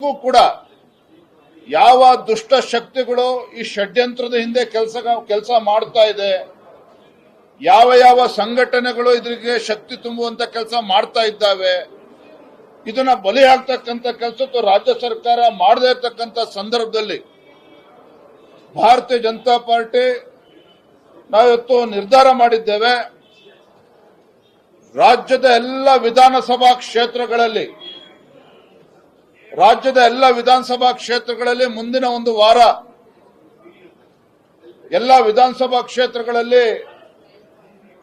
ಕೂಡ ಯಾವ ದುಷ್ಟ ಶಕ್ತಿಗಳು ಈ ಷಡ್ಯಂತ್ರದ ಹಿಂದೆ ಕೆಲಸ ಮಾಡ್ತಾ ಇದೆ, ಯಾವ ಯಾವ ಸಂಘಟನೆಗಳು ಇದರಿಗೆ ಶಕ್ತಿ ತುಂಬುವಂತ ಕೆಲಸ ಮಾಡ್ತಾ ಇದ್ದಾವೆ, ಇದನ್ನ ಬಲಿ ಆಗ್ತಕ್ಕಂಥ ಕೆಲಸ ರಾಜ್ಯ ಸರ್ಕಾರ ಮಾಡದೇ ಇರತಕ್ಕಂಥ ಸಂದರ್ಭದಲ್ಲಿ ಭಾರತೀಯ ಜನತಾ ಪಾರ್ಟಿ ನಾವಿವತ್ತು ನಿರ್ಧಾರ ಮಾಡಿದ್ದೇವೆ. ರಾಜ್ಯದ ಎಲ್ಲ ವಿಧಾನಸಭಾ ಕ್ಷೇತ್ರಗಳಲ್ಲಿ ಮುಂದಿನ ಒಂದು ವಾರ ಎಲ್ಲ ವಿಧಾನಸಭಾ ಕ್ಷೇತ್ರಗಳಲ್ಲಿ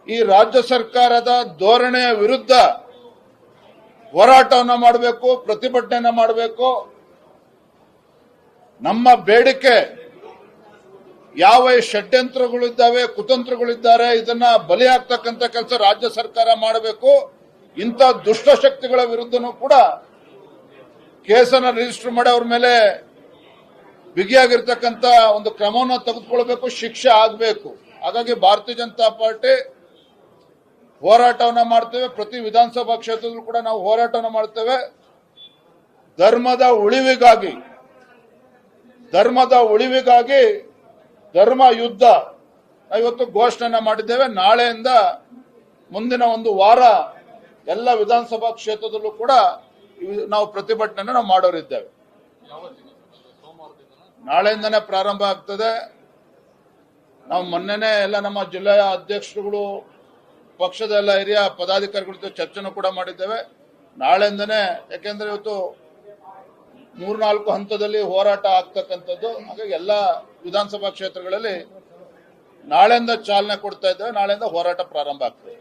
ಈ ರಾಜ್ಯ ಸರ್ಕಾರದ ಧೋರಣೆಯ ವಿರುದ್ಧ ಹೋರಾಟವನ್ನು ಮಾಡಬೇಕು, ಪ್ರತಿಭಟನೆಯನ್ನು ಮಾಡಬೇಕು. ನಮ್ಮ ಬೇಡಿಕೆ ಯಾವ ಷಡ್ಯಂತ್ರಗಳಿದ್ದಾವೆ, ಕುತಂತ್ರಗಳಿದ್ದಾರೆ, ಇದನ್ನ ಬಲಿ ಆಗ್ತಕ್ಕಂಥ ಕೆಲಸ ರಾಜ್ಯ ಸರ್ಕಾರ ಮಾಡಬೇಕು. ಇಂಥ ದುಷ್ಟಶಕ್ತಿಗಳ ವಿರುದ್ಧನೂ ಕೂಡ ಕೇಸನ್ನ ರಿಜಿಸ್ಟರ್ ಮಾಡಿ ಅವ್ರ ಮೇಲೆ ಬಿಗಿಯಾಗಿರ್ತಕ್ಕಂಥ ಒಂದು ಕ್ರಮವನ್ನು ತೆಗೆದುಕೊಳ್ಬೇಕು, ಶಿಕ್ಷೆ ಆಗಬೇಕು. ಹಾಗಾಗಿ ಭಾರತೀಯ ಜನತಾ ಪಾರ್ಟಿ ಹೋರಾಟವನ್ನ ಮಾಡ್ತೇವೆ. ಪ್ರತಿ ವಿಧಾನಸಭಾ ಕ್ಷೇತ್ರದಲ್ಲೂ ಕೂಡ ನಾವು ಹೋರಾಟವನ್ನು ಮಾಡ್ತೇವೆ. ಧರ್ಮದ ಉಳಿವಿಗಾಗಿ ಧರ್ಮ ಯುದ್ಧ ಇವತ್ತು ಘೋಷಣೆ ಮಾಡಿದ್ದೇವೆ. ನಾಳೆಯಿಂದ ಮುಂದಿನ ಒಂದು ವಾರ ಎಲ್ಲ ವಿಧಾನಸಭಾ ಕ್ಷೇತ್ರದಲ್ಲೂ ಕೂಡ ನಾವು ಪ್ರತಿಭಟನೆ ನಾವು ಮಾಡೋರಿದ್ದೇವೆ. ನಾಳೆಯಿಂದನೇ ಪ್ರಾರಂಭ ಆಗ್ತದೆ. ನಾವು ಮೊನ್ನೆನೆ ಎಲ್ಲ ನಮ್ಮ ಜಿಲ್ಲೆಯ ಅಧ್ಯಕ್ಷರುಗಳು, ಪಕ್ಷದ ಎಲ್ಲ ಹಿರಿಯ ಪದಾಧಿಕಾರಿಗಳ ಜೊತೆ ಚರ್ಚೆನೂ ಕೂಡ ಮಾಡಿದ್ದೇವೆ. ನಾಳೆಯಿಂದನೇ, ಯಾಕೆಂದ್ರೆ ಇವತ್ತು 3-4 ಹಂತದಲ್ಲಿ ಹೋರಾಟ ಆಗ್ತಕ್ಕಂಥದ್ದು. ಹಾಗಾಗಿ ಎಲ್ಲ ವಿಧಾನಸಭಾ ಕ್ಷೇತ್ರಗಳಲ್ಲಿ ನಾಳೆಯಿಂದ ಚಾಲನೆ ಕೊಡ್ತಾ ಇದ್ದೇವೆ. ನಾಳೆಯಿಂದ ಹೋರಾಟ ಪ್ರಾರಂಭ ಆಗ್ತದೆ.